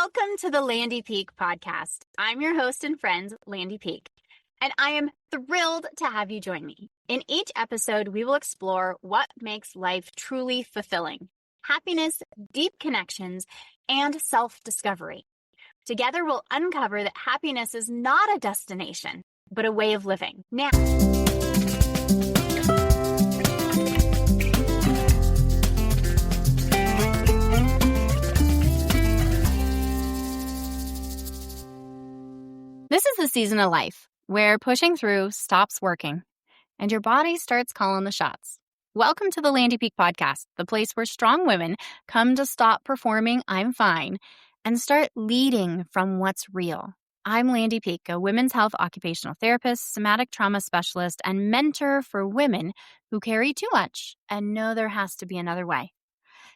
Welcome to the Landy Peek podcast. I'm your host and friend, Landy Peek, and I am thrilled to have you join me. In each episode, we will explore what makes life truly fulfilling: happiness, deep connections, and self-discovery. Together, we'll uncover that happiness is not a destination, but a way of living. Now, this is the season of life where pushing through stops working and your body starts calling the shots. Welcome to the Landy Peek podcast, the place where strong women come to stop performing "I'm fine" and start leading from what's real. I'm Landy Peek, a women's health occupational therapist, somatic trauma specialist, and mentor for women who carry too much and know there has to be another way.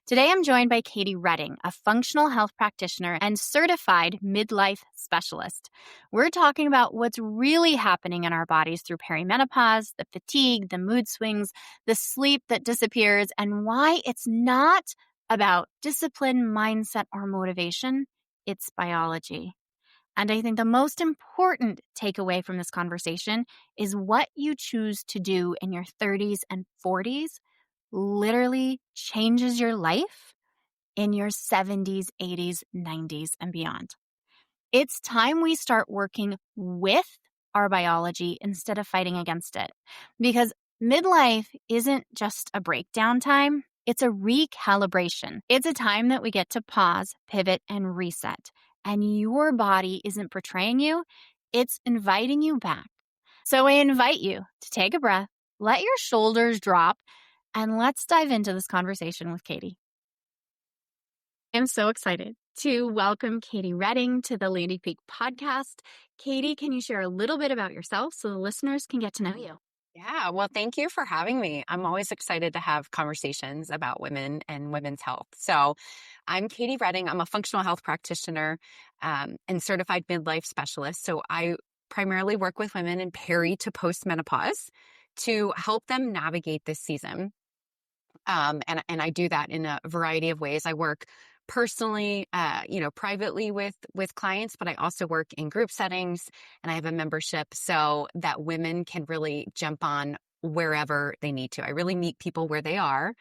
Today, I'm joined by Katie Redding, a functional health practitioner and certified midlife specialist. We're talking about what's really happening in our bodies through perimenopause, the fatigue, the mood swings, the sleep that disappears, and why it's not about discipline, mindset, or motivation. It's biology. And I think the most important takeaway from this conversation is what you choose to do in your 30s and 40s literally changes your life in your 70s, 80s, 90s, and beyond. It's time we start working with our biology instead of fighting against it. Because midlife isn't just a breakdown time, it's a recalibration. It's a time that we get to pause, pivot, and reset. And your body isn't betraying you, it's inviting you back. So I invite you to take a breath, let your shoulders drop, and let's dive into this conversation with Katie. I'm so excited to welcome Katie Redding to the Landy Peek podcast. Katie, can you share a little bit about yourself so the listeners can get to know you? Yeah, well, thank you for having me. I'm always excited to have conversations about women and women's health. So I'm Katie Redding. I'm a functional health practitioner and certified midlife specialist. So I primarily work with women in peri to postmenopause to help them navigate this season. And I do that in a variety of ways. I work personally, privately with clients, but I also work in group settings and I have a membership so that women can really jump on wherever they need to. I really meet people where they are.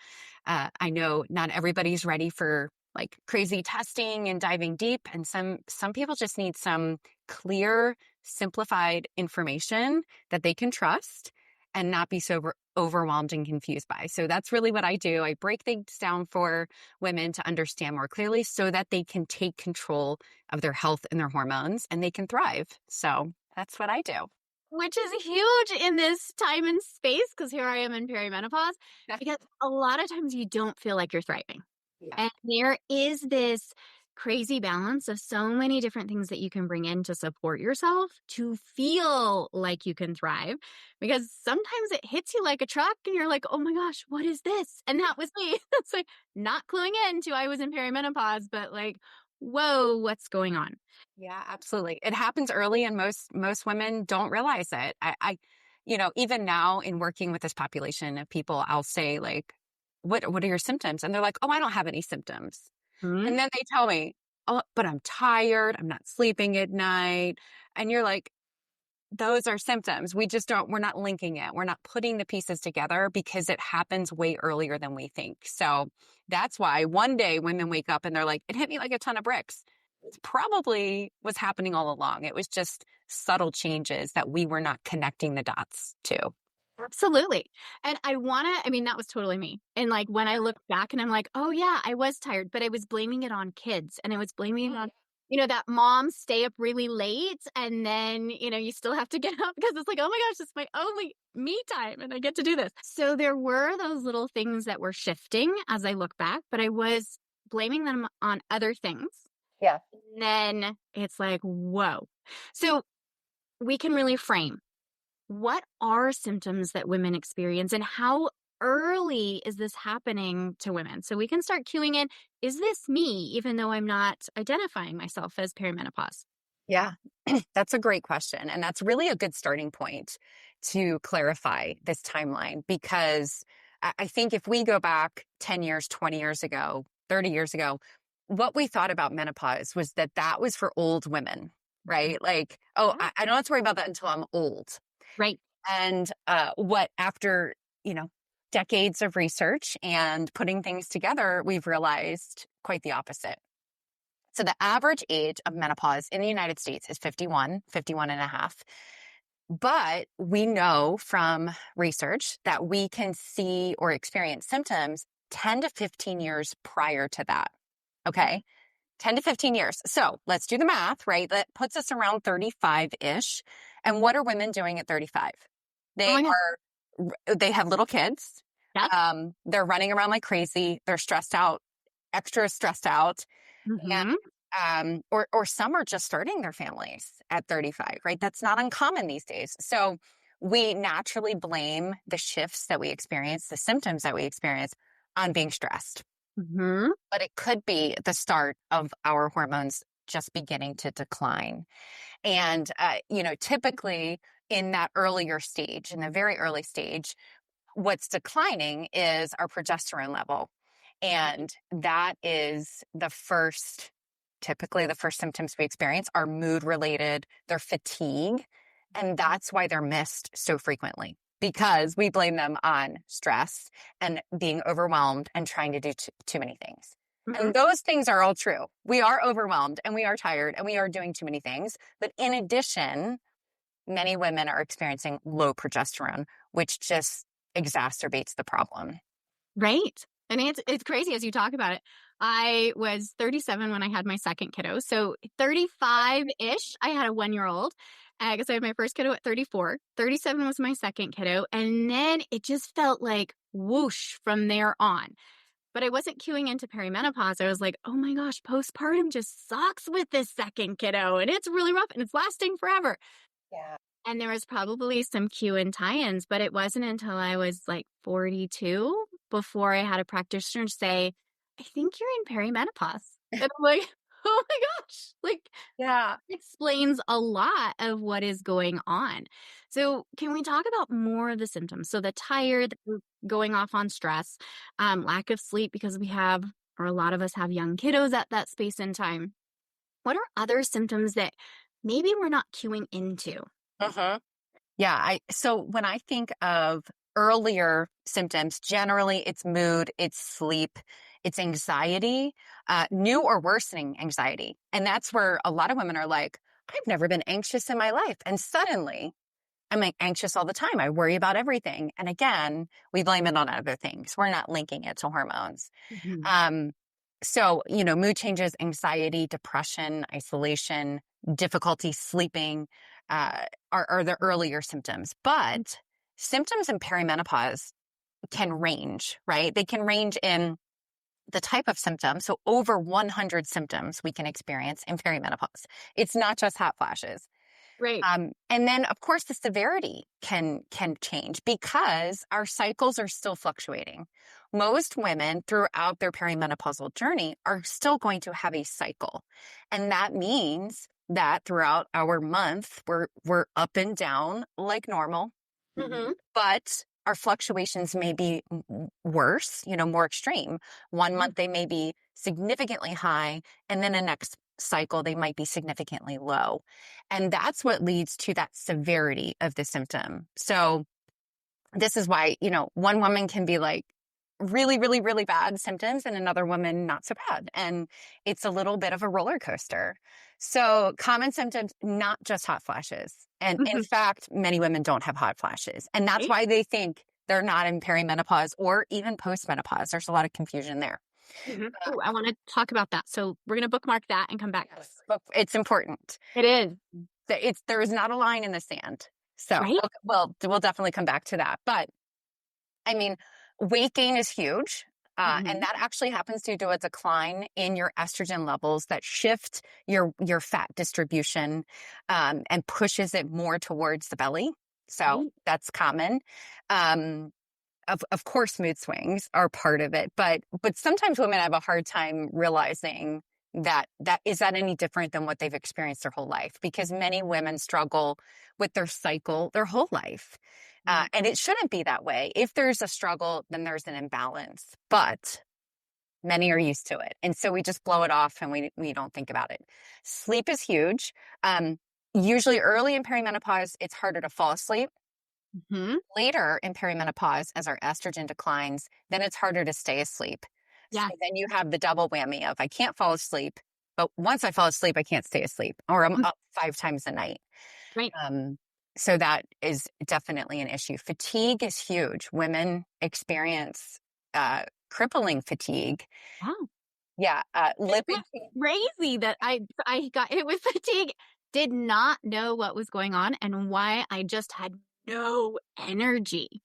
I know not everybody's ready for like crazy testing and diving deep. And some people just need some clear, simplified information that they can trust and not be so overwhelmed and confused by. So that's really what I do. I break things down for women to understand more clearly so that they can take control of their health and their hormones and they can thrive. So that's what I do. Which is huge in this time and space, because here I am in perimenopause, because a lot of times you don't feel like you're thriving. Yeah. And there is this crazy balance of so many different things that you can bring in to support yourself to feel like you can thrive, because sometimes it hits you like a truck and you're like, oh my gosh, what is this? And that was me. It's like not cluing into I was in perimenopause, but like, whoa, what's going on? Yeah, absolutely. It happens early and most women don't realize it. I even now in working with this population of people, I'll say like, what are your symptoms? And they're like, oh, I don't have any symptoms. Hmm? And then they tell me, oh, but I'm tired. I'm not sleeping at night. And you're like, those are symptoms. We're not linking it. We're not putting the pieces together because it happens way earlier than we think. So that's why one day women wake up and they're like, it hit me like a ton of bricks. It's probably was happening all along. It was just subtle changes that we were not connecting the dots to. Absolutely. And that was totally me. And like when I look back and I'm like, oh yeah, I was tired, but I was blaming it on kids and I was blaming it on, that moms stay up really late and then, you still have to get up because it's like, oh my gosh, it's my only me time and I get to do this. So there were those little things that were shifting as I look back, but I was blaming them on other things. Yeah. And then it's like, whoa. So we can really frame, what are symptoms that women experience and how early is this happening to women? So we can start cueing in, is this me, even though I'm not identifying myself as perimenopause? Yeah, that's a great question. And that's really a good starting point to clarify this timeline, because I think if we go back 10 years, 20 years ago, 30 years ago, what we thought about menopause was that that was for old women, right? Like, oh, I don't have to worry about that until I'm old. Right. And what after, decades of research and putting things together, we've realized quite the opposite. So the average age of menopause in the United States is 51, 51 and a half. But we know from research that we can see or experience symptoms 10 to 15 years prior to that. Okay. 10 to 15 years. So let's do the math, right? That puts us around 35-ish. And what are women doing at 35? They have little kids. Yep. They're running around like crazy. They're stressed out, extra stressed out. Mm-hmm. And, or some are just starting their families at 35, right? That's not uncommon these days. So we naturally blame the shifts that we experience, the symptoms that we experience on being stressed. Mm-hmm. But it could be the start of our hormones just beginning to decline. And, typically in that earlier stage, in the very early stage, what's declining is our progesterone level. And that is typically the first symptoms we experience are mood related, they're fatigue. And that's why they're missed so frequently, because we blame them on stress and being overwhelmed and trying to do too many things. Mm-hmm. And those things are all true. We are overwhelmed and we are tired and we are doing too many things. But in addition, many women are experiencing low progesterone, which just exacerbates the problem. Right. And it's crazy as you talk about it. I was 37 when I had my second kiddo. So 35-ish, I had a 1-year-old. Because I had my first kiddo at 34. 37 was my second kiddo. And then it just felt like whoosh from there on. But I wasn't queuing into perimenopause. I was like, oh my gosh, postpartum just sucks with this second kiddo. And it's really rough and it's lasting forever. Yeah. And there was probably some cue and tie-ins, but it wasn't until I was like 42 before I had a practitioner say, I think you're in perimenopause. And I'm like, oh my gosh, like, Yeah. explains a lot of what is going on. So can we talk about more of the symptoms? So the tired, going off on stress, lack of sleep because a lot of us have young kiddos at that space and time. What are other symptoms that maybe we're not cueing into? Uh-huh. Yeah. So when I think of earlier symptoms, generally it's mood, it's sleep, it's anxiety, new or worsening anxiety. And that's where a lot of women are like, I've never been anxious in my life. And suddenly I'm like anxious all the time. I worry about everything. And again, we blame it on other things. We're not linking it to hormones. Mm-hmm. So, mood changes, anxiety, depression, isolation, difficulty sleeping, are the earlier symptoms. But symptoms in perimenopause can range, right? They can range in the type of symptoms. So over 100 symptoms we can experience in perimenopause. It's not just hot flashes. Right. And then, of course, the severity can change because our cycles are still fluctuating. Most women throughout their perimenopausal journey are still going to have a cycle. And that means that throughout our month, we're up and down like normal, Mm-hmm. but our fluctuations may be worse, more extreme. One month they may be significantly high, and then the next cycle they might be significantly low. And that's what leads to that severity of the symptom. So this is why, one woman can be like really, really, really bad symptoms and another woman not so bad. And it's a little bit of a roller coaster. So common symptoms, not just hot flashes. And in fact, many women don't have hot flashes. And that's why they think they're not in perimenopause or even postmenopause. There's a lot of confusion there. Mm-hmm. Ooh, I want to talk about that. So we're going to bookmark that and come back. But it's important. It is. There is not a line in the sand. So Right? we'll definitely come back to that. But I mean, weight gain is huge. And that actually happens due to a decline in your estrogen levels that shift your fat distribution and pushes it more towards the belly. So that's common. Of course, mood swings are part of it, but sometimes women have a hard time realizing that is that any different than what they've experienced their whole life, because many women struggle with their cycle their whole life. And it shouldn't be that way. If there's a struggle, then there's an imbalance. But Many are used to it. And so we just blow it off and we don't think about it. Sleep is huge. Usually early in perimenopause, it's harder to fall asleep. Mm-hmm. Later in perimenopause, as our estrogen declines, then it's harder to stay asleep. So Yeah. then you have the double whammy of I can't fall asleep, but once I fall asleep, I can't stay asleep, or I'm up 5 times a night. Right. So that is definitely an issue. Fatigue is huge. Women experience crippling fatigue. Wow. Yeah, It lipid. was crazy that I got hit with fatigue. Did not know what was going on and why I just had no energy.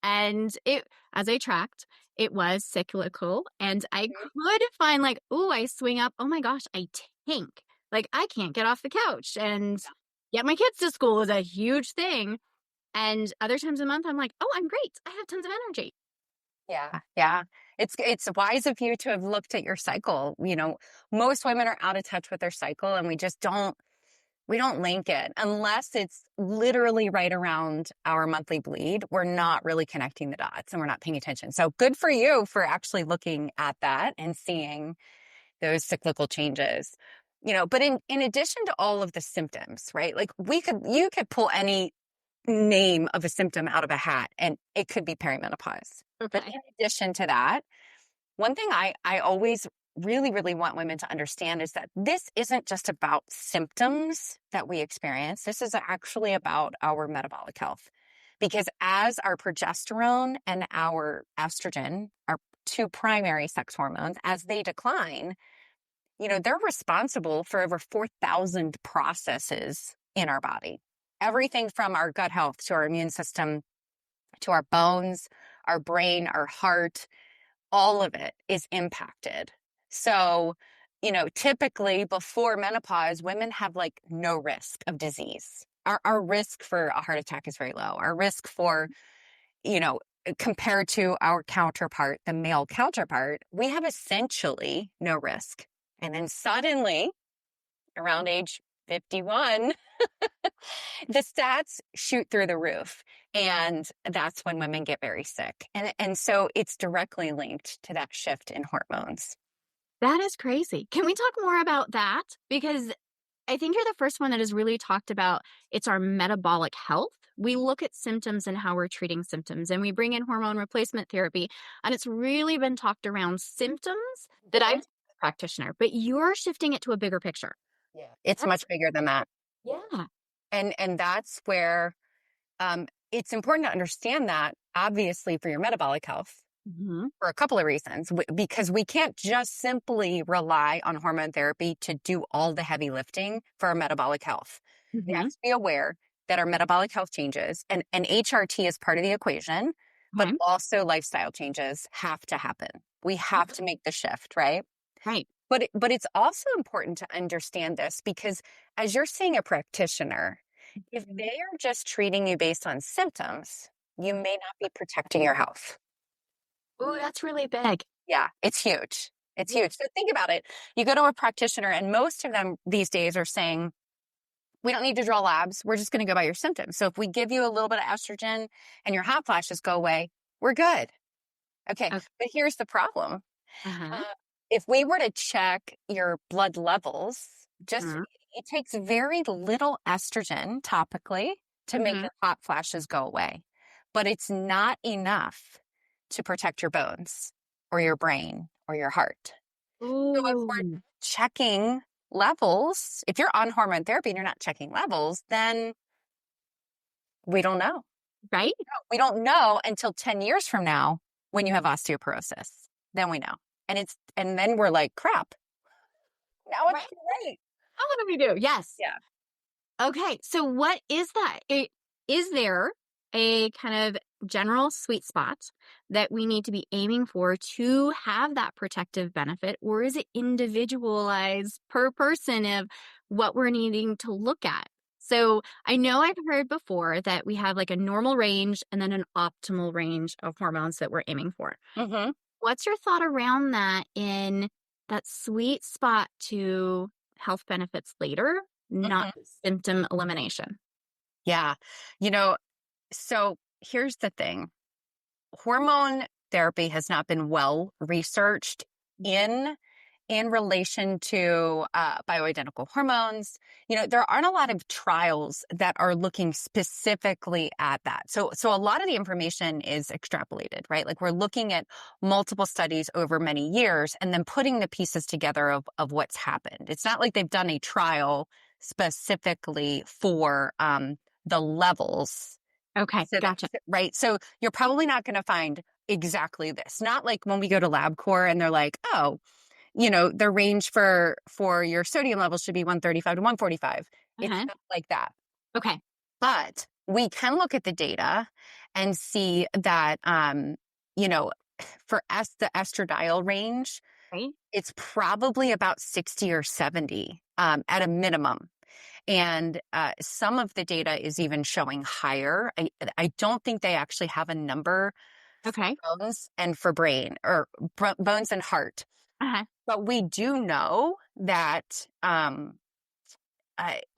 And it, as I tracked, it was cyclical. And I could find like, oh, I swing up. Oh my gosh, I tank. Like I can't get off the couch and get my kids to school is a huge thing. And other times a month, I'm like, oh, I'm great. I have tons of energy. Yeah, yeah. It's wise of you to have looked at your cycle. You know, most women are out of touch with their cycle, and we just don't link it unless it's literally right around our monthly bleed. We're not really connecting the dots and we're not paying attention. So good for you for actually looking at that and seeing those cyclical changes. You know, but in addition to all of the symptoms, right? Like you could pull any name of a symptom out of a hat and it could be perimenopause. But in addition to that, one thing I always really, really want women to understand is that this isn't just about symptoms that we experience. This is actually about our metabolic health. Because as our progesterone and our estrogen, our 2 primary sex hormones, as they decline, you know, they're responsible for over 4,000 processes in our body. Everything from our gut health to our immune system, to our bones, our brain, our heart, all of it is impacted. So, you know, typically before menopause, women have like no risk of disease. Our risk for a heart attack is very low. Our risk for, you know, compared to our counterpart, the male counterpart, we have essentially no risk. And then suddenly, around age 51, the stats shoot through the roof. And that's when women get very sick. And so it's directly linked to that shift in hormones. That is crazy. Can we talk more about that? Because I think you're the first one that has really talked about it's our metabolic health. We look at symptoms and how we're treating symptoms, and we bring in hormone replacement therapy. And it's really been talked around symptoms that I'm a practitioner, but you're shifting it to a bigger picture. Yeah. It's much bigger than that. Yeah. And that's where it's important to understand that, obviously, for your metabolic health. Mm-hmm. For a couple of reasons, because we can't just simply rely on hormone therapy to do all the heavy lifting for our metabolic health. Mm-hmm. We have to be aware that our metabolic health changes and HRT is part of the equation, but also lifestyle changes have to happen. We have to make the shift, right? Right. But it's also important to understand this because as you're seeing a practitioner, if they are just treating you based on symptoms, you may not be protecting your health. Oh, that's really big. Yeah, it's huge. It's huge. So think about it. You go to a practitioner and most of them these days are saying, we don't need to draw labs. We're just going to go by your symptoms. So if we give you a little bit of estrogen and your hot flashes go away, we're good. Okay. But here's the problem. If we were to check your blood levels, it takes very little estrogen topically to make your hot flashes go away. But it's not enough to protect your bones or your brain or your heart. Ooh. So if we're checking levels, if you're on hormone therapy and you're not checking levels, then we don't know. Right? We don't know until 10 years from now when you have osteoporosis. Then we know. And then we're like, crap. Now it's too late. What do we do? Yes. Yeah. Okay. So what is that? Is there a kind of general sweet spot that we need to be aiming for to have that protective benefit, or is it individualized per person of what we're needing to look at? So I know I've heard before that we have like a normal range and then an optimal range of hormones that we're aiming for. Mm-hmm. What's your thought around that in that sweet spot to health benefits later, not symptom elimination? Yeah. You know, so here's the thing. Hormone therapy has not been well researched in relation to bioidentical hormones. There aren't a lot of trials that are looking specifically at that. So a lot of the information is extrapolated, right? Like we're looking at multiple studies over many years and then putting the pieces together of what's happened. It's not like they've done a trial specifically for the levels. Okay, gotcha. Right. So you're probably not going to find exactly this. Not like when we go to LabCorp and they're like, oh, the range for your sodium levels should be 135 to 145. It's not like that. Okay. But we can look at the data and see that, for the estradiol range, Right. it's probably about 60 or 70 at a minimum. And some of the data is even showing higher. I don't think they actually have a number for bones and for brain, or bones and heart. But we do know that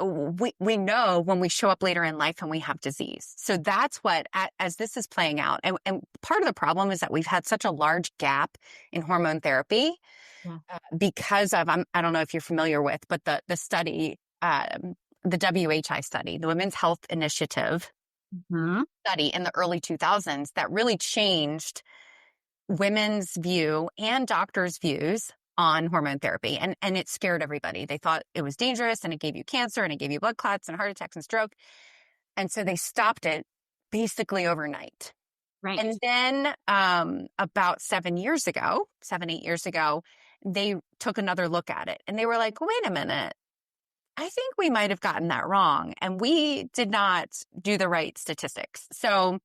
we know when we show up later in life and we have disease. So that's what, as this is playing out, and part of the problem is that we've had such a large gap in hormone therapy because of, I don't know if you're familiar with, but the study, the WHI study, the Women's Health Initiative study in the early 2000s that really changed women's view and doctors' views on hormone therapy. And it scared everybody. They thought it was dangerous and it gave you cancer and it gave you blood clots and heart attacks and stroke. And so they stopped it basically overnight. Right. And then about 8 years ago, they took another look at it and they were like, wait a minute, I think we might have gotten that wrong. And we did not do the right statistics. So,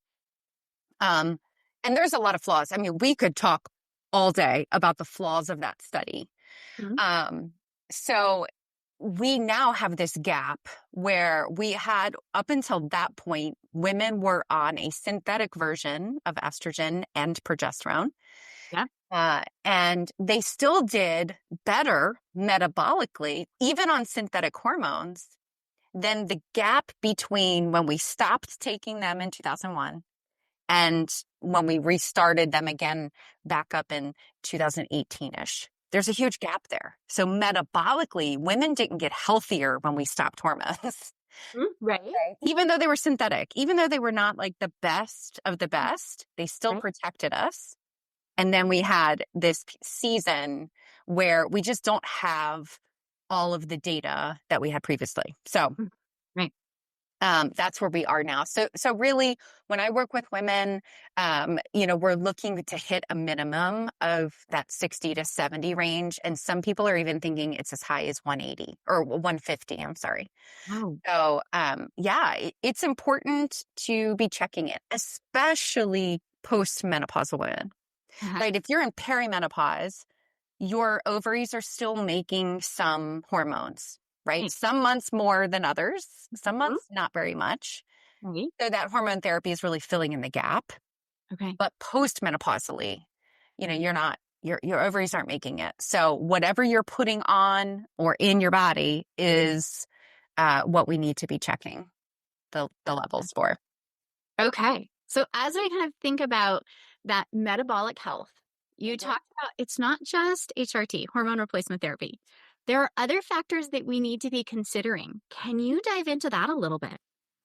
and there's a lot of flaws. I mean, we could talk all day about the flaws of that study. So we now have this gap where we had, up until that point, women were on a synthetic version of estrogen and progesterone. And they still did better metabolically, even on synthetic hormones, than the gap between when we stopped taking them in 2001 and when we restarted them again back up in 2018-ish. There's a huge gap there. So metabolically, women didn't get healthier when we stopped hormones. Right. Even though they were synthetic, even though they were not like the best of the best, they still protected us. And then we had this season where we just don't have all of the data that we had previously. So that's where we are now. So really, when I work with women, we're looking to hit a minimum of that 60 to 70 range. And some people are even thinking it's as high as 180 or 150. I'm sorry. Wow. So, it's important to be checking it, especially post-menopausal women. Right? If you're in perimenopause, your ovaries are still making some hormones. Right? Some months more than others, some months not very much. So that hormone therapy is really filling in the gap. But postmenopausally, your ovaries aren't making it. So whatever you're putting on or in your body is what we need to be checking the levels for. Okay. So as we kind of think about that metabolic health, you talked about it's not just HRT, hormone replacement therapy. There are other factors that we need to be considering. Can you dive into that a little bit?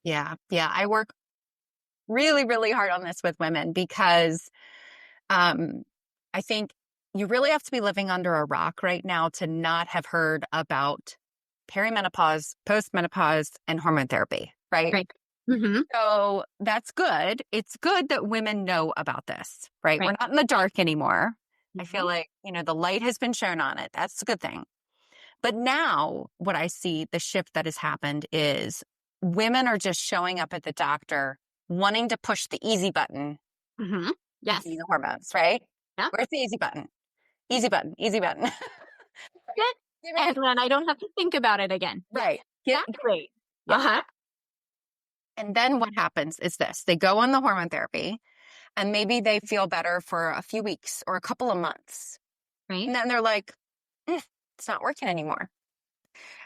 Yeah. I work really, really hard on this with women because I think you really have to be living under a rock right now to not have heard about perimenopause, postmenopause, and hormone therapy, right? So that's good. It's good that women know about this, right? We're not in the dark anymore. I feel like, the light has been shown on it. That's a good thing. But now what I see, the shift that has happened is women are just showing up at the doctor wanting to push the easy button. Yes. The hormones, right? Yeah. Where's the easy button? Easy button. Good. And then I don't have to think about it again. Right. That's great. And then what happens is this. They go on the hormone therapy and maybe they feel better for a few weeks or a couple of months. Right. And then they're like, it's not working anymore.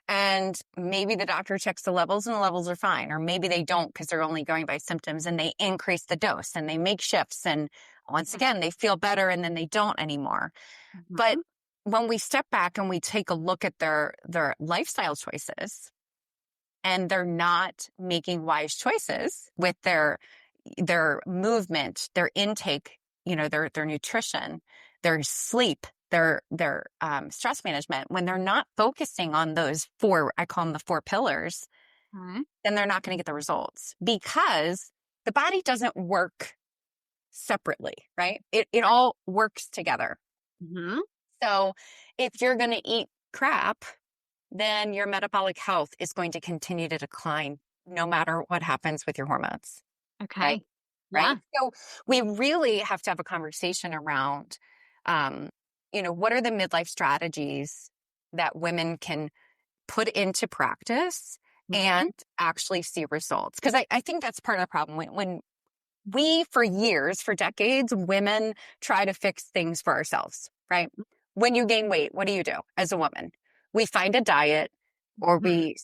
And maybe the doctor checks the levels and the levels are fine. Or maybe they don't because they're only going by symptoms and they increase the dose and they make shifts. And once again, they feel better and then they don't anymore. But when we step back and we take a look at their lifestyle choices, and they're not making wise choices with their movement, their intake, their nutrition, their sleep, their stress management, when they're not focusing on those four, I call them the four pillars, then they're not going to get the results, because the body doesn't work separately, right? It all works together. Mm-hmm. So if you're going to eat crap, then your metabolic health is going to continue to decline no matter what happens with your hormones. Okay. Right? Yeah. Right. So we really have to have a conversation around, what are the midlife strategies that women can put into practice and actually see results? Because I think that's part of the problem. When we, for years, for decades, women try to fix things for ourselves, right? When you gain weight, what do you do as a woman? We find a diet, or we,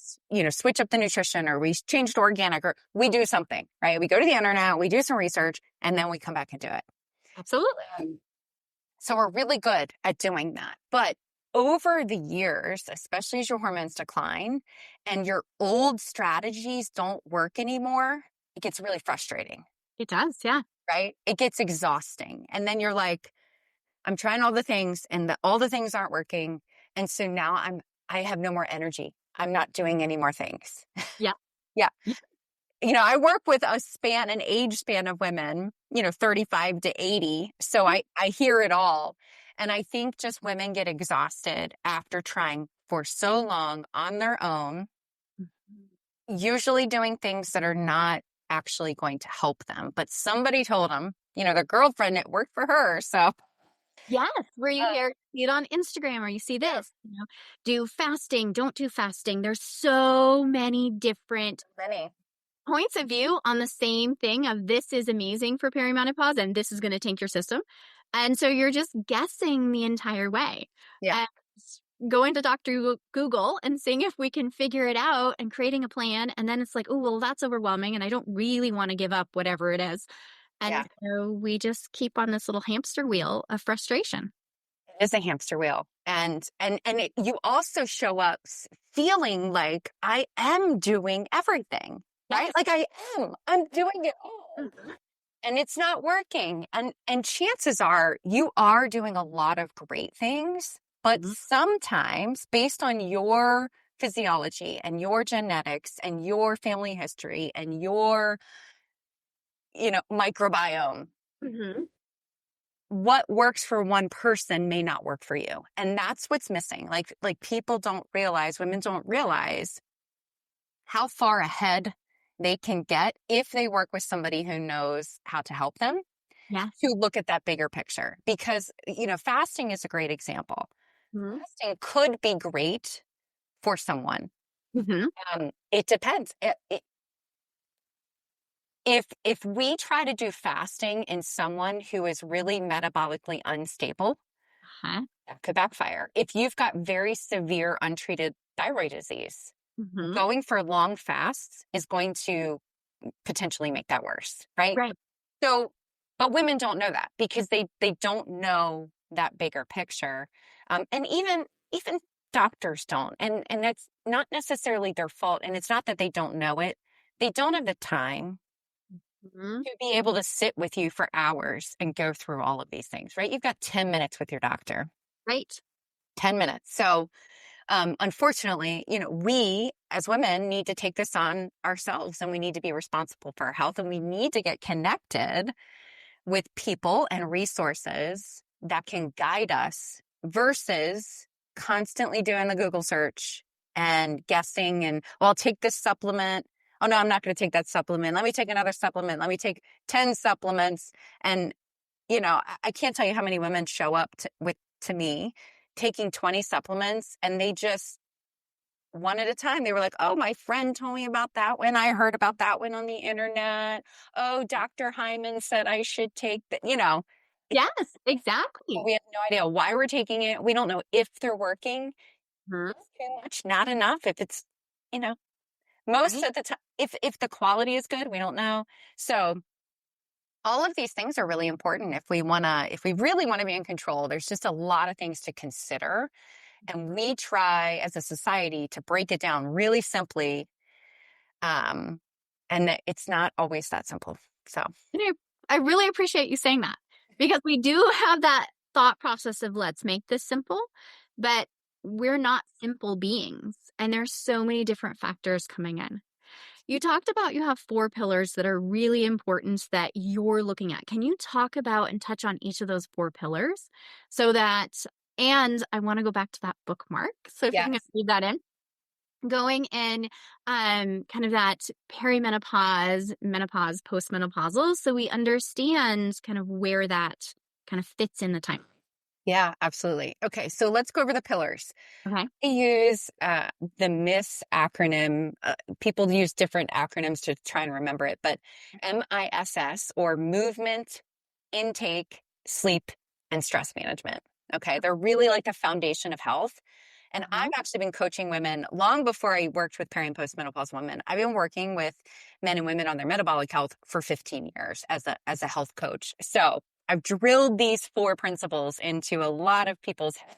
switch up the nutrition, or we change to organic, or we do something, right? We go to the internet, we do some research, and then we come back and do it. Absolutely. So we're really good at doing that. But over the years, especially as your hormones decline and your old strategies don't work anymore, it gets really frustrating. It does. Yeah. Right? It gets exhausting. And then you're like, I'm trying all the things, and all the things aren't working. And so now I have no more energy. I'm not doing any more things. Yeah. Yeah. I work with an age span of women, 35 to 80. So I hear it all. And I think just women get exhausted after trying for so long on their own, usually doing things that are not actually going to help them. But somebody told them, their girlfriend, it worked for her. So yes, where you see it on Instagram, or you see this, do fasting, don't do fasting. There's so many different points of view on the same thing of this is amazing for perimenopause and this is going to tank your system. And so you're just guessing the entire way. Yeah. And going to Dr. Google and seeing if we can figure it out and creating a plan. And then it's like, oh, well, that's overwhelming. And I don't really want to give up whatever it is. And so we just keep on this little hamster wheel of frustration. It is a hamster wheel. And you also show up feeling like I am doing everything, right? Like I'm doing it all. And it's not working. And chances are you are doing a lot of great things, but sometimes based on your physiology and your genetics and your family history and your, microbiome, what works for one person may not work for you. And that's what's missing. Like women don't realize how far ahead they can get if they work with somebody who knows how to help them to look at that bigger picture. Because, fasting is a great example. Fasting could be great for someone. It depends. If we try to do fasting in someone who is really metabolically unstable, that could backfire. If you've got very severe untreated thyroid disease, going for long fasts is going to potentially make that worse, right? Right. So, but women don't know that because they don't know that bigger picture. And even doctors don't. And that's not necessarily their fault. And it's not that they don't know it. They don't have the time to be able to sit with you for hours and go through all of these things, right? You've got 10 minutes with your doctor. Right. 10 minutes. So, unfortunately, we as women need to take this on ourselves, and we need to be responsible for our health, and we need to get connected with people and resources that can guide us versus constantly doing the Google search and guessing and, well, I'll take this supplement. Oh no, I'm not going to take that supplement. Let me take another supplement. Let me take 10 supplements. And, I can't tell you how many women show up to me taking 20 supplements, and they just, one at a time, they were like, oh, my friend told me about that one. I heard about that one on the internet. Oh, Dr. Hyman said I should take that, Yes, exactly. We have no idea why we're taking it. We don't know if they're working. It's too much, not enough. If it's, most of the time, if the quality is good, we don't know. So All of these things are really important if we really want to be in control. There's just a lot of things to consider. And we try as a society to break it down really simply. And that it's not always that simple. So I really appreciate you saying that, because we do have that thought process of let's make this simple, but we're not simple beings. And there's so many different factors coming in. You talked about you have 4 pillars that are really important that you're looking at. Can you talk about and touch on each of those 4 pillars so that, and I want to go back to that bookmark. So if you can yes. read that in, going in kind of that perimenopause, menopause, postmenopausal, so we understand kind of where that kind of fits in the time. Yeah, absolutely. Okay, so let's go over the pillars. Okay. I use the MISS acronym. People use different acronyms to try and remember it, but MISS, or movement, intake, sleep, and stress management. Okay, they're really like the foundation of health. And I've actually been coaching women long before I worked with peri and postmenopausal women. I've been working with men and women on their metabolic health for 15 years as a health coach. So I've drilled these 4 principles into a lot of people's heads.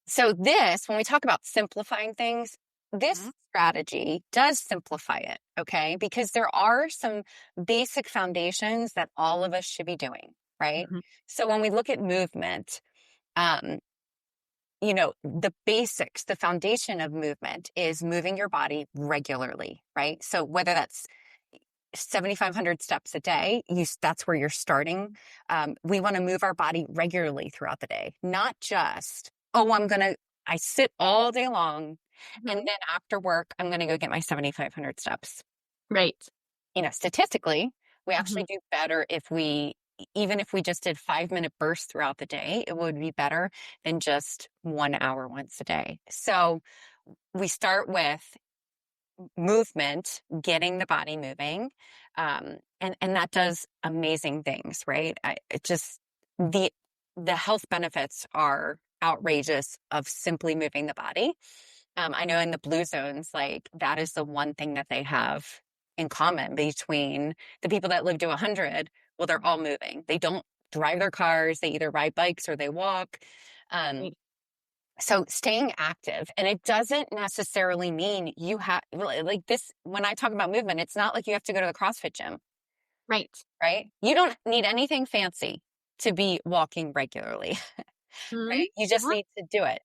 So when we talk about simplifying things, this strategy does simplify it, okay? Because there are some basic foundations that all of us should be doing, right? So when we look at movement, the basics, the foundation of movement is moving your body regularly, right? So whether that's 7,500 steps a day, that's where you're starting. We want to move our body regularly throughout the day, not just, I sit all day long and then after work, I'm going to go get my 7,500 steps. Right. Statistically, we actually do better even if we just did 5-minute bursts throughout the day, it would be better than just 1 hour once a day. So we start with movement, getting the body moving. And that does amazing things, right? The health benefits are outrageous of simply moving the body. I know in the blue zones, like that is the one thing that they have in common between the people that live to 100. Well, they're all moving. They don't drive their cars. They either ride bikes or they walk. So staying active, and it doesn't necessarily mean you have like this. When I talk about movement, it's not like you have to go to the CrossFit gym. Right. You don't need anything fancy to be walking regularly, right? You just need to do it.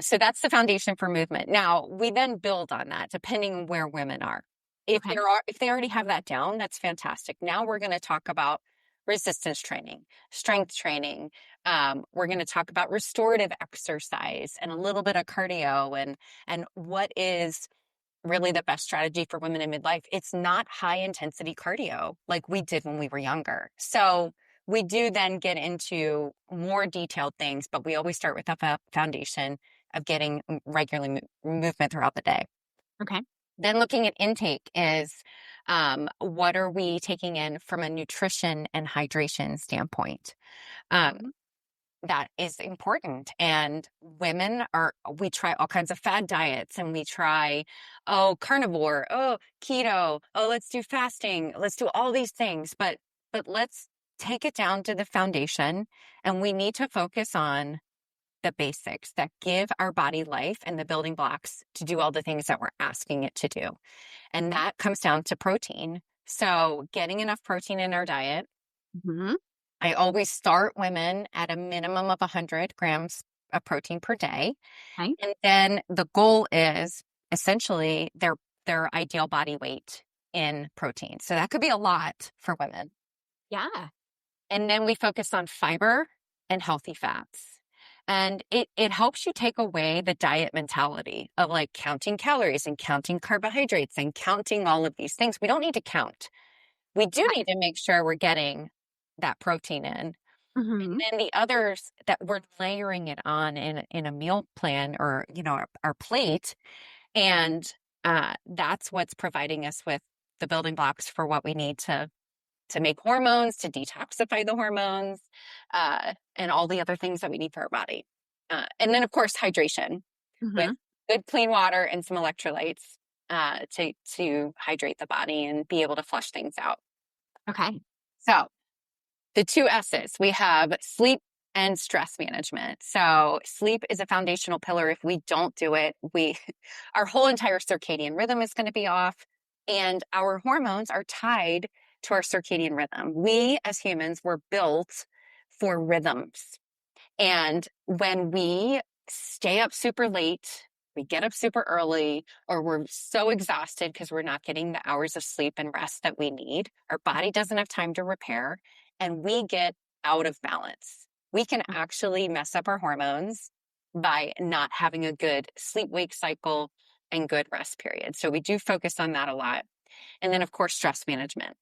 So that's the foundation for movement. Now we then build on that depending on where women are. If they already have that down, that's fantastic. Now we're going to talk about resistance training, strength training. We're going to talk about restorative exercise and a little bit of cardio and what is really the best strategy for women in midlife. It's not high intensity cardio like we did when we were younger. So we do then get into more detailed things, but we always start with a foundation of getting regular movement throughout the day. Okay. Then looking at intake is what are we taking in from a nutrition and hydration standpoint? That is important. And we try all kinds of fad diets, and we try, carnivore, keto, let's do fasting, let's do all these things. But let's take it down to the foundation, and we need to focus on the basics that give our body life and the building blocks to do all the things that we're asking it to do. And that comes down to protein. So getting enough protein in our diet. I always start women at a minimum of 100 grams of protein per day. Okay. And then the goal is essentially their ideal body weight in protein. So that could be a lot for women. Yeah. And then we focus on fiber and healthy fats. And it helps you take away the diet mentality of like counting calories and counting carbohydrates and counting all of these things. We don't need to count. We do need to make sure we're getting that protein in. And then the others that we're layering it on in a meal plan or, our plate. And that's what's providing us with the building blocks for what we need to make hormones, to detoxify the hormones, and all the other things that we need for our body. And then, of course, hydration with good clean water and some electrolytes to hydrate the body and be able to flush things out. Okay. So the two S's, we have sleep and stress management. So sleep is a foundational pillar. If we don't do it, our whole entire circadian rhythm is going to be off, and our hormones are tied to our circadian rhythm. We as humans were built for rhythms. And when we stay up super late, we get up super early, or we're so exhausted because we're not getting the hours of sleep and rest that we need, our body doesn't have time to repair, and we get out of balance. We can actually mess up our hormones by not having a good sleep wake cycle and good rest period. So we do focus on that a lot. And then, of course, stress management.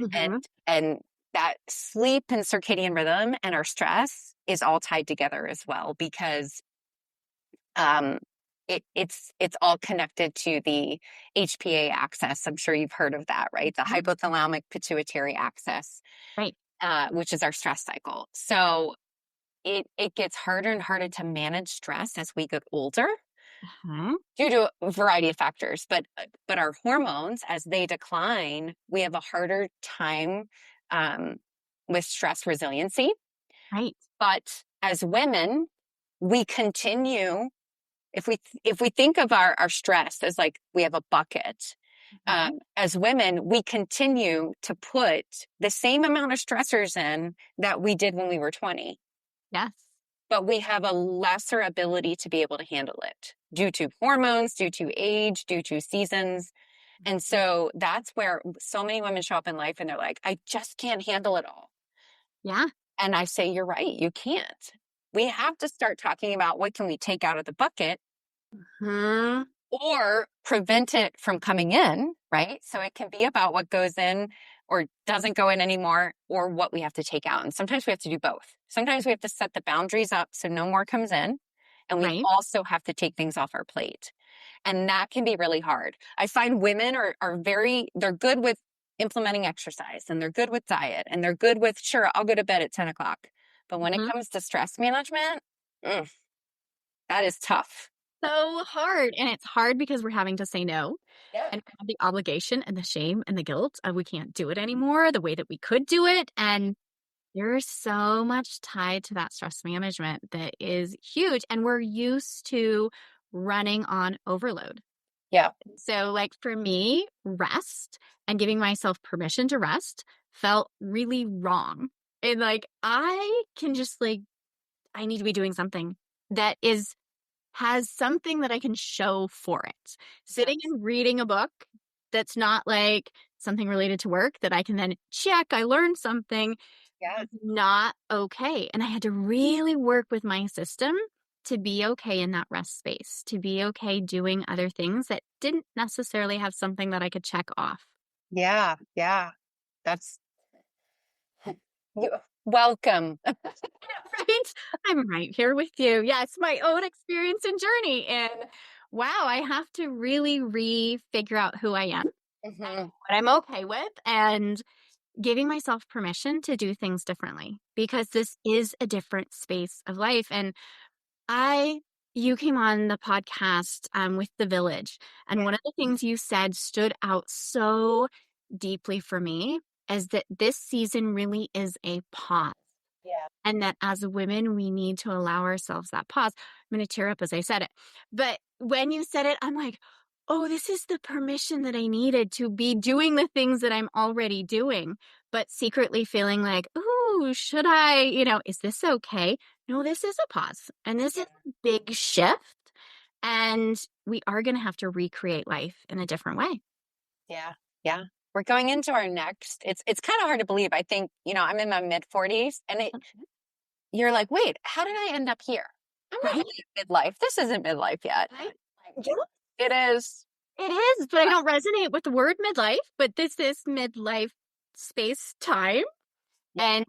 Mm-hmm. And that sleep and circadian rhythm and our stress is all tied together as well, because it's all connected to the HPA axis. I'm sure you've heard of that, right? The hypothalamic pituitary axis, Right. which is our stress cycle. So it gets harder and harder to manage stress as we get older due to a variety of factors. But our hormones, as they decline, we have a harder time with stress resiliency. Right. But as women, we continue. If we think of our stress as like we have a bucket, as women, we continue to put the same amount of stressors in that we did when we were 20. Yes. But we have a lesser ability to be able to handle it due to hormones, due to age, due to seasons. And so that's where so many women show up in life and they're like, I just can't handle it all. Yeah. And I say, you're right, you can't. We have to start talking about what can we take out of the bucket or prevent it from coming in, right? So it can be about what goes in or doesn't go in anymore, or what we have to take out. And sometimes we have to do both. Sometimes we have to set the boundaries up so no more comes in. And we Right. also have to take things off our plate. And that can be really hard. I find women they're good with implementing exercise, and they're good with diet, and they're good with, sure, I'll go to bed at 10 o'clock. But when it comes to stress management, that is tough. So hard. And it's hard because we're having to say no. Yeah. And have the obligation and the shame and the guilt of we can't do it anymore the way that we could do it. And there's so much tied to that stress management that is huge. And we're used to running on overload. Yeah. So, like for me, rest and giving myself permission to rest felt really wrong. And like, I can just like, I need to be doing something that has something that I can show for it. Sitting and reading a book that's not like something related to work that I can then check, I learned something, is not okay. And I had to really work with my system to be okay in that rest space, to be okay doing other things that didn't necessarily have something that I could check off. Yeah. Yeah. That's you. Welcome. Right? I'm right here with you. Yeah, it's my own experience and journey. And wow, I have to really figure out who I am, what I'm okay with, and giving myself permission to do things differently because this is a different space of life. And you came on the podcast with The Village, and one of the things you said stood out so deeply for me is that this season really is a pause. Yeah. And that as women, we need to allow ourselves that pause. I'm going to tear up as I said it. But when you said it, I'm like, oh, this is the permission that I needed to be doing the things that I'm already doing, but secretly feeling like, oh, should I, is this okay? No, this is a pause. And this is a big shift. And we are going to have to recreate life in a different way. Yeah. Yeah. We're going into our next, it's kind of hard to believe. I think, I'm in my mid 40s and you're like, wait, how did I end up here? I'm not really in midlife. This isn't midlife yet. Right? It is. It is, but I don't resonate with the word midlife, but this is midlife space time. And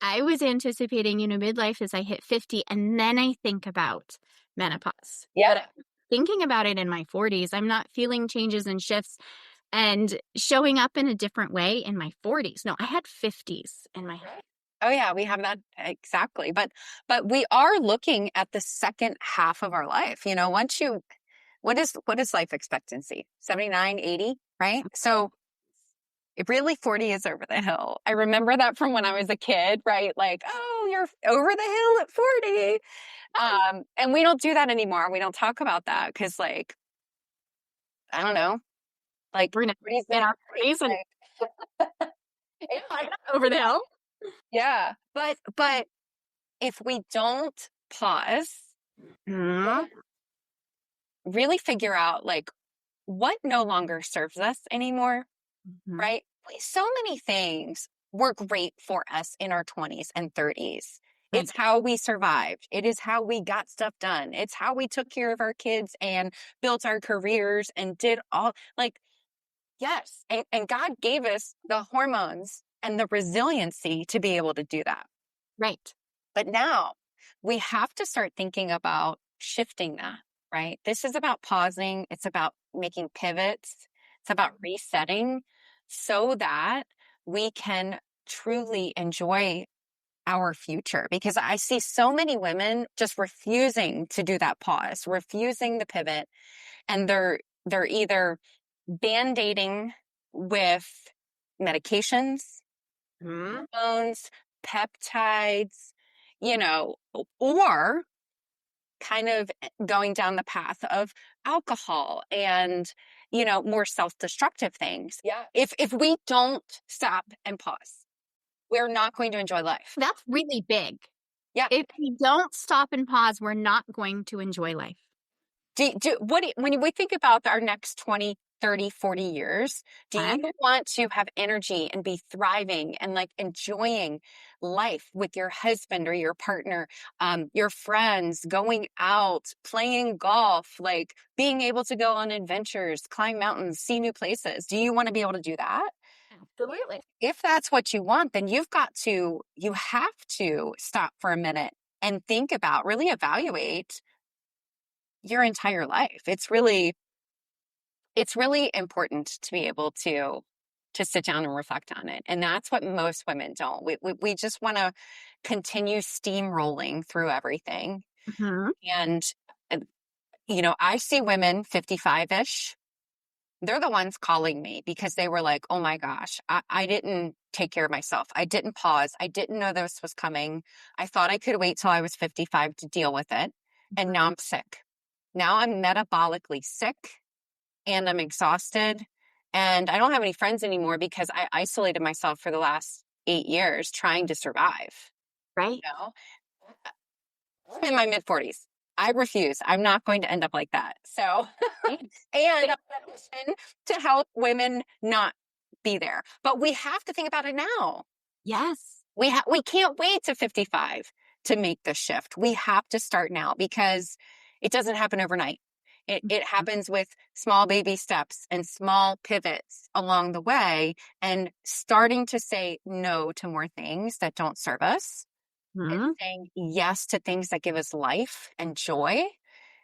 I was anticipating, midlife as I hit 50, and then I think about menopause. Yeah. But thinking about it in my 40s, I'm not feeling changes and shifts and showing up in a different way in my 40s. No, I had 50s in my head. Oh yeah, we have that exactly. But we are looking at the second half of our life. What is life expectancy? 79, 80, right? So really 40 is over the hill. I remember that from when I was a kid, right? Like, oh, you're over the hill at 40. And we don't do that anymore. We don't talk about that because, like, I don't know, like We're in our 40s and over the hill. yeah. But if we don't pause, really figure out like what no longer serves us anymore, right? So many things were great for us in our 20s and 30s. Right. It's how we survived. It is how we got stuff done. It's how we took care of our kids and built our careers and did all like, yes. And God gave us the hormones and the resiliency to be able to do that. Right. But now we have to start thinking about shifting that, right? This is about pausing. It's about making pivots. It's about resetting so that we can truly enjoy our future. Because I see so many women just refusing to do that pause, refusing the pivot. And they're either band-aiding with medications, hormones, peptides, or kind of going down the path of alcohol and, more self-destructive things. Yeah. If we don't stop and pause, we're not going to enjoy life. That's really big. Yeah. If we don't stop and pause, we're not going to enjoy life. When we think about our next 20, 30, 40 years, do you want to have energy and be thriving and like enjoying life with your husband or your partner, your friends, going out, playing golf, like being able to go on adventures, climb mountains, see new places? Do you want to be able to do that? Absolutely. If that's what you want, then you have to stop for a minute and think about, really evaluate your entire life. It's really important to be able to sit down and reflect on it. And that's what most women don't. We just want to continue steamrolling through everything. And, I see women 55-ish. They're the ones calling me because they were like, oh my gosh, I didn't take care of myself. I didn't pause. I didn't know this was coming. I thought I could wait till I was 55 to deal with it. And now I'm sick. Now I'm metabolically sick and I'm exhausted and I don't have any friends anymore because I isolated myself for the last 8 years trying to survive. Right. I'm in my mid-40s. I refuse. I'm not going to end up like that. So, and to help women not be there. But we have to think about it now. Yes. We can't wait to 55 to make the shift. We have to start now because it doesn't happen overnight. It happens with small baby steps and small pivots along the way and starting to say no to more things that don't serve us and saying yes to things that give us life and joy.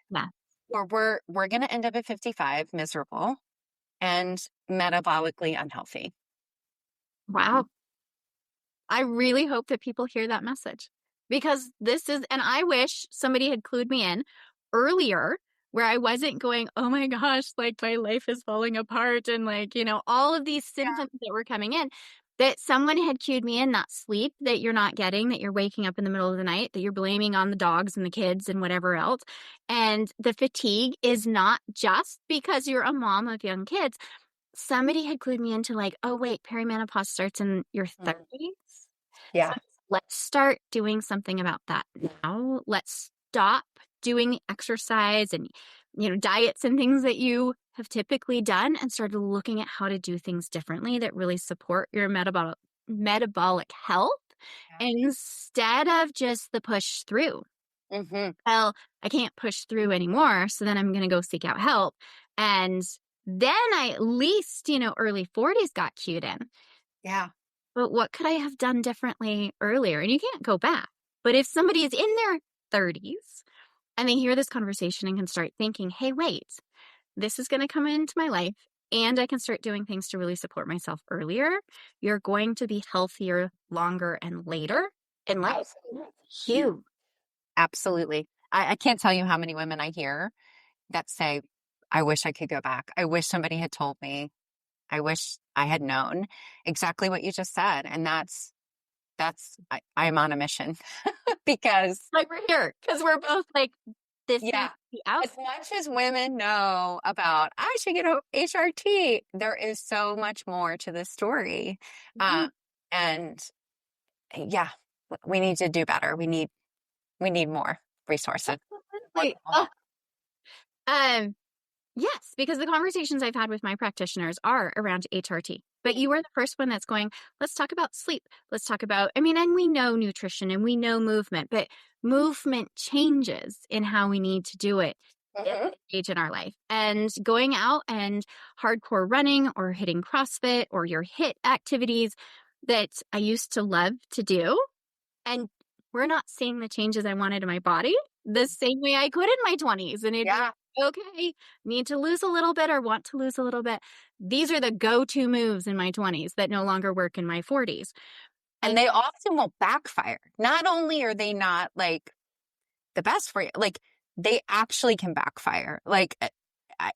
Yeah. Or we're going to end up at 55 miserable and metabolically unhealthy. Wow. I really hope that people hear that message because and I wish somebody had clued me in earlier where I wasn't going, oh my gosh, like my life is falling apart and like, all of these symptoms that were coming in, that someone had cued me in that sleep that you're not getting, that you're waking up in the middle of the night, that you're blaming on the dogs and the kids and whatever else. And the fatigue is not just because you're a mom of young kids. Somebody had clued me into like, oh wait, perimenopause starts in your 30s. Yeah. So let's start doing something about that now. Let's stop doing exercise and, diets and things that you have typically done and start looking at how to do things differently that really support your metabolic health instead of just the push through. Well, I can't push through anymore. So then I'm going to go seek out help. And then I at least, early 40s got cued in. Yeah. But what could I have done differently earlier? And you can't go back. But if somebody is in their 30s and they hear this conversation and can start thinking, hey, wait, this is going to come into my life and I can start doing things to really support myself earlier, you're going to be healthier longer and later in life. Huge. Absolutely. I can't tell you how many women I hear that say, I wish I could go back. I wish somebody had told me. I wish I had known exactly what you just said. And I'm on a mission because Like we're here because we're both like, this yeah, needs to be out. as much as women know about, I should get a HRT, there is so much more to this story. And yeah, we need to do better. We need more resources. Absolutely. Oh, yes, because the conversations I've had with my practitioners are around HRT. But you are the first one that's going, let's talk about sleep. Let's talk about, I mean, and we know nutrition and we know movement, but movement changes in how we need to do it at this stage in our life. And going out and hardcore running or hitting CrossFit or your HIIT activities that I used to love to do, and we're not seeing the changes I wanted in my body the same way I could in my 20s. And it'd be okay, need to lose a little bit or want to lose a little bit. These are the go-to moves in my 20s that no longer work in my 40s. And they often will backfire. Not only are they not like the best for you, like they actually can backfire. Like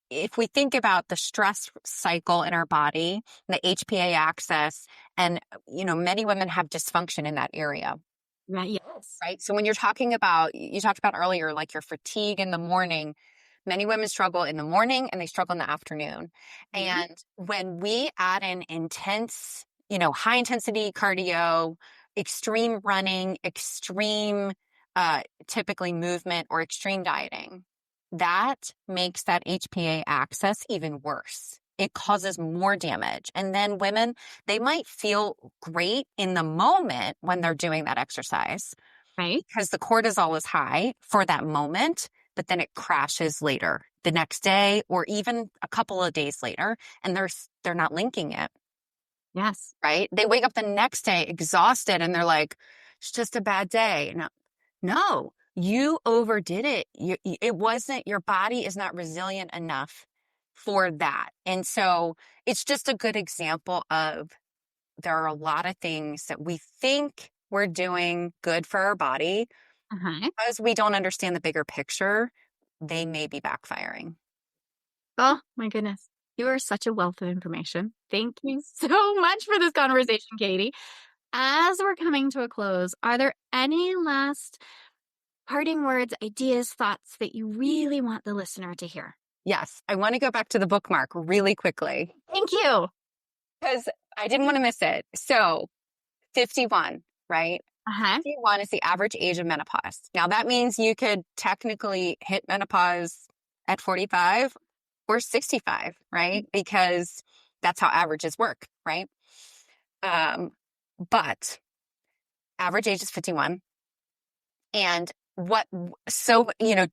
if we think about the stress cycle in our body, the HPA axis, and many women have dysfunction in that area. Right. Yes. Right. So when you talked about earlier, like your fatigue in the morning, many women struggle in the morning and they struggle in the afternoon. And when we add in intense, high intensity cardio, extreme running, extreme, typically movement or extreme dieting, that makes that HPA axis even worse. It causes more damage. And then women, they might feel great in the moment when they're doing that exercise. Right. Because the cortisol is high for that moment, but then it crashes later the next day or even a couple of days later. And they're not linking it. Yes. Right. They wake up the next day exhausted and they're like, it's just a bad day. No, you overdid it. It wasn't, your body is not resilient enough for that. And so it's just a good example of there are a lot of things that we think we're doing good for our body. Because we don't understand the bigger picture, they may be backfiring. Oh, my goodness. You are such a wealth of information. Thank you so much for this conversation, Katie. As we're coming to a close, are there any last parting words, ideas, thoughts that you really want the listener to hear? Yes. I want to go back to the bookmark really quickly. Thank you. Because I didn't want to miss it. So 51, right? 51 is the average age of menopause. Now that means you could technically hit menopause at 45 or 65, right? Because that's how averages work, right? But average age is 51. And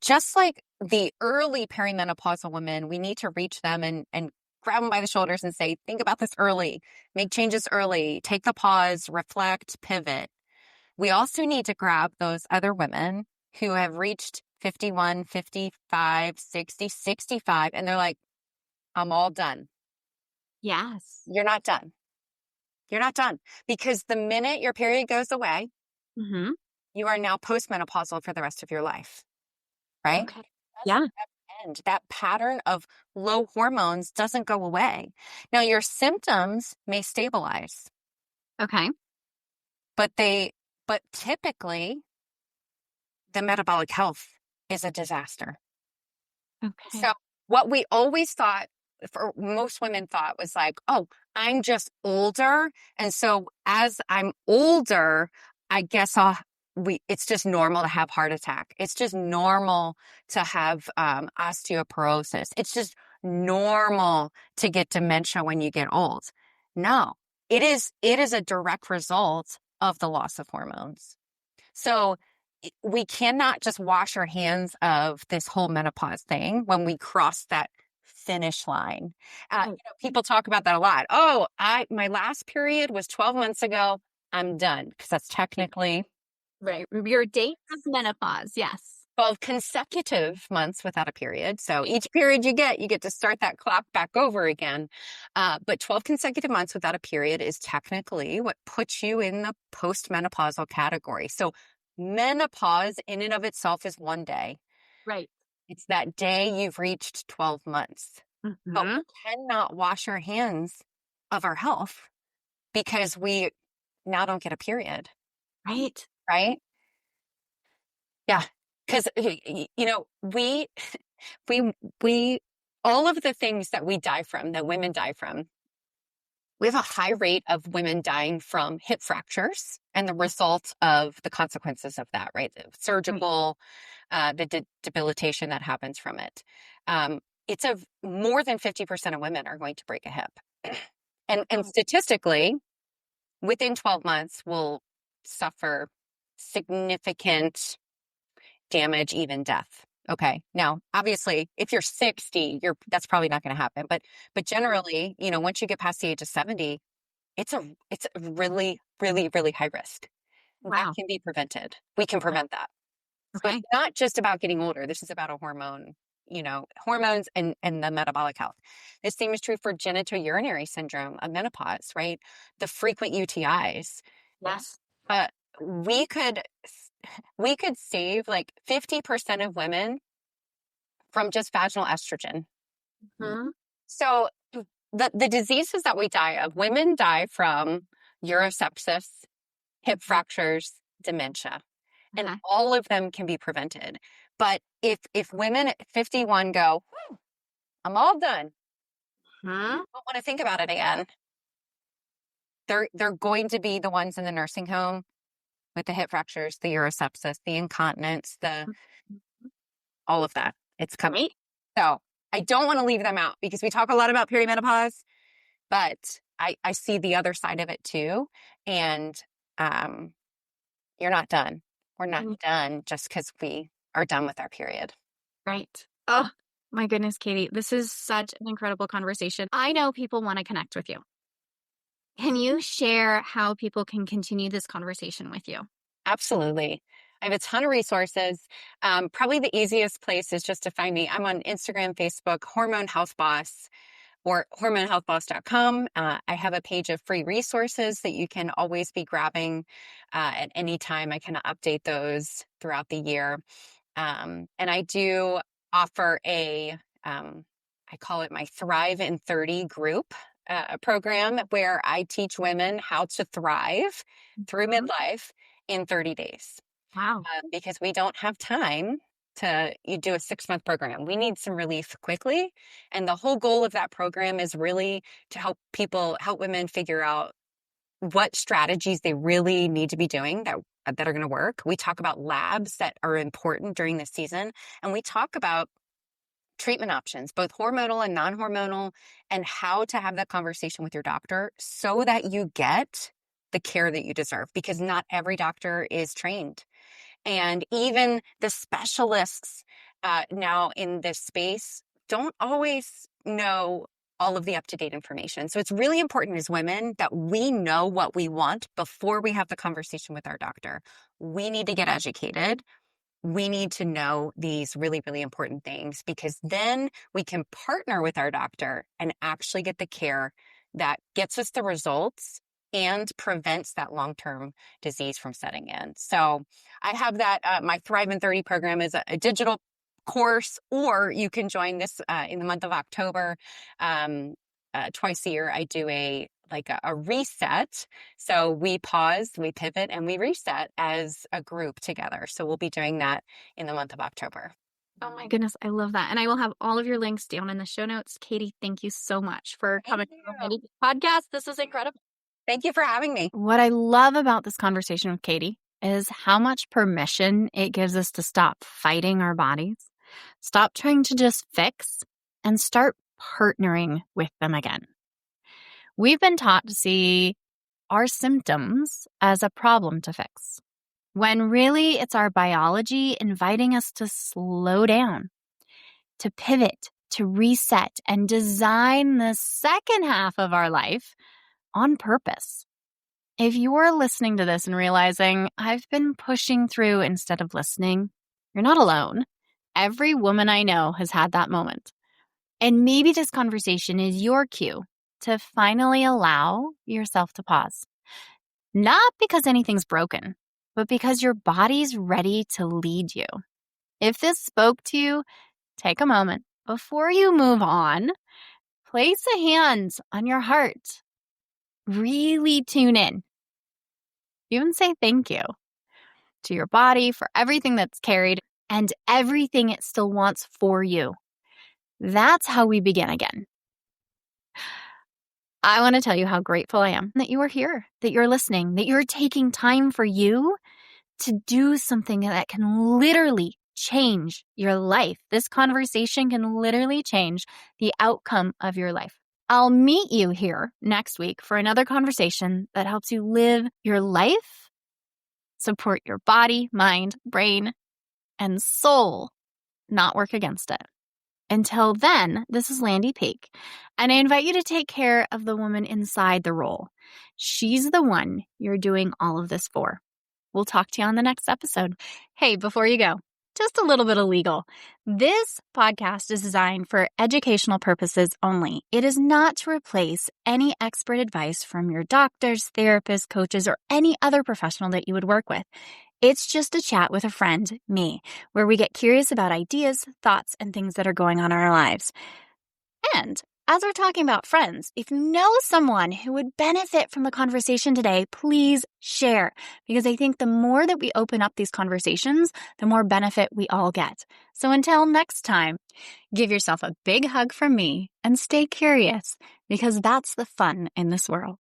just like the early perimenopausal women, we need to reach them and grab them by the shoulders and say, think about this early, make changes early, take the pause, reflect, pivot. We also need to grab those other women who have reached 51, 55, 60, 65, and they're like, I'm all done. Yes. You're not done. You're not done. Because the minute your period goes away, you are now postmenopausal for the rest of your life. Right? Okay. Yeah. And that pattern of low hormones doesn't go away. Now, your symptoms may stabilize. Okay. But typically, the metabolic health is a disaster. Okay. So what we always thought, for most women thought, was like, oh, I'm just older. And so as I'm older, I guess it's just normal to have heart attack. It's just normal to have osteoporosis. It's just normal to get dementia when you get old. No, it is a direct result of the loss of hormones. So we cannot just wash our hands of this whole menopause thing when we cross that finish line. People talk about that a lot. Oh, my last period was 12 months ago. I'm done, because that's technically right. Your date of menopause. Yes. 12 consecutive months without a period. So each period you get to start that clock back over again. But 12 consecutive months without a period is technically what puts you in the postmenopausal category. So menopause in and of itself is one day. Right. It's that day you've reached 12 months. but Mm-hmm. we cannot wash our hands of our health because we now don't get a period, Right. right? Yeah. Because, we, we, all of the things that we die from, that women die from, we have a high rate of women dying from hip fractures and the result of the consequences of that, right? The surgical, the debilitation that happens from it. It's more than 50% of women are going to break a hip. And statistically, within 12 months, will suffer significant damage, even death. Okay. Now, obviously, if you're 60, that's probably not going to happen. But generally, once you get past the age of 70, it's a really, really, really high risk. That Wow. can be prevented. We can prevent that. So Okay. it's not just about getting older. This is about hormones and the metabolic health. The same is true for genitourinary syndrome of menopause, right? The frequent UTIs. Yes. Uh, we could we could save like 50% of women from just vaginal estrogen. Mm-hmm. So the diseases that we die of, women die from urosepsis, hip fractures, dementia, and Okay. all of them can be prevented. But if women at 51 go, I'm all done, Hmm. don't want to think about it again, they're going to be the ones in the nursing home with the hip fractures, the urosepsis, the incontinence, the all of that. It's coming. Right. So I don't want to leave them out because we talk a lot about perimenopause, but I see the other side of it too. And you're not done. We're not done just because we are done with our period. Right. Oh, my goodness, Katie, this is such an incredible conversation. I know people want to connect with you. Can you share how people can continue this conversation with you? Absolutely. I have a ton of resources. Probably the easiest place is just to find me. I'm on Instagram, Facebook, Hormone Health Boss, or hormonehealthboss.com. I have a page of free resources that you can always be grabbing at any time. I kind of update those throughout the year. And I do offer I call it my Thrive in 30 group program where I teach women how to thrive through Mhm. midlife in 30 days. Wow. Because we don't have time to you do a 6-month program. We need some relief quickly. And the whole goal of that program is really to help women figure out what strategies they really need to be doing that are going to work. We talk about labs that are important during this season, and we talk about treatment options, both hormonal and non-hormonal, and how to have that conversation with your doctor so that you get the care that you deserve, because not every doctor is trained. And even the specialists now in this space don't always know all of the up-to-date information. So it's really important as women that we know what we want before we have the conversation with our doctor. We need to get educated. We need to know these really, really important things, because then we can partner with our doctor and actually get the care that gets us the results and prevents that long-term disease from setting in. So I have that, my Thrive in 30 program is a digital course, or you can join this in the month of October. Twice a year, I do a reset. So we pause, we pivot, and we reset as a group together. So we'll be doing that in the month of October. Oh my goodness, I love that. And I will have all of your links down in the show notes. Katie, thank you so much for coming to the Landy Peek podcast. This is incredible. Thank you for having me. What I love about this conversation with Katie is how much permission it gives us to stop fighting our bodies, stop trying to just fix, and start partnering with them again. We've been taught to see our symptoms as a problem to fix, when really it's our biology inviting us to slow down, to pivot, to reset, and design the second half of our life on purpose. If you're listening to this and realizing I've been pushing through instead of listening, you're not alone. Every woman I know has had that moment. And maybe this conversation is your cue to finally allow yourself to pause. Not because anything's broken, but because your body's ready to lead you. If this spoke to you, take a moment before you move on place a hand on your heart. Really tune in. Even say thank you to your body for everything that's carried and everything it still wants for you. That's how we begin again. I want to tell you how grateful I am that you are here, that you're listening, that you're taking time for you to do something that can literally change your life. This conversation can literally change the outcome of your life. I'll meet you here next week for another conversation that helps you live your life, support your body, mind, brain, and soul, not work against it. Until then, this is Landy Peek, and I invite you to take care of the woman inside the role. She's the one you're doing all of this for. We'll talk to you on the next episode. Hey, before you go, just a little bit of legal. This podcast is designed for educational purposes only. It is not to replace any expert advice from your doctors, therapists, coaches, or any other professional that you would work with. It's just a chat with a friend, me, where we get curious about ideas, thoughts, and things that are going on in our lives. And as we're talking about friends, if you know someone who would benefit from the conversation today, please share. Because I think the more that we open up these conversations, the more benefit we all get. So until next time, give yourself a big hug from me and stay curious, because that's the fun in this world.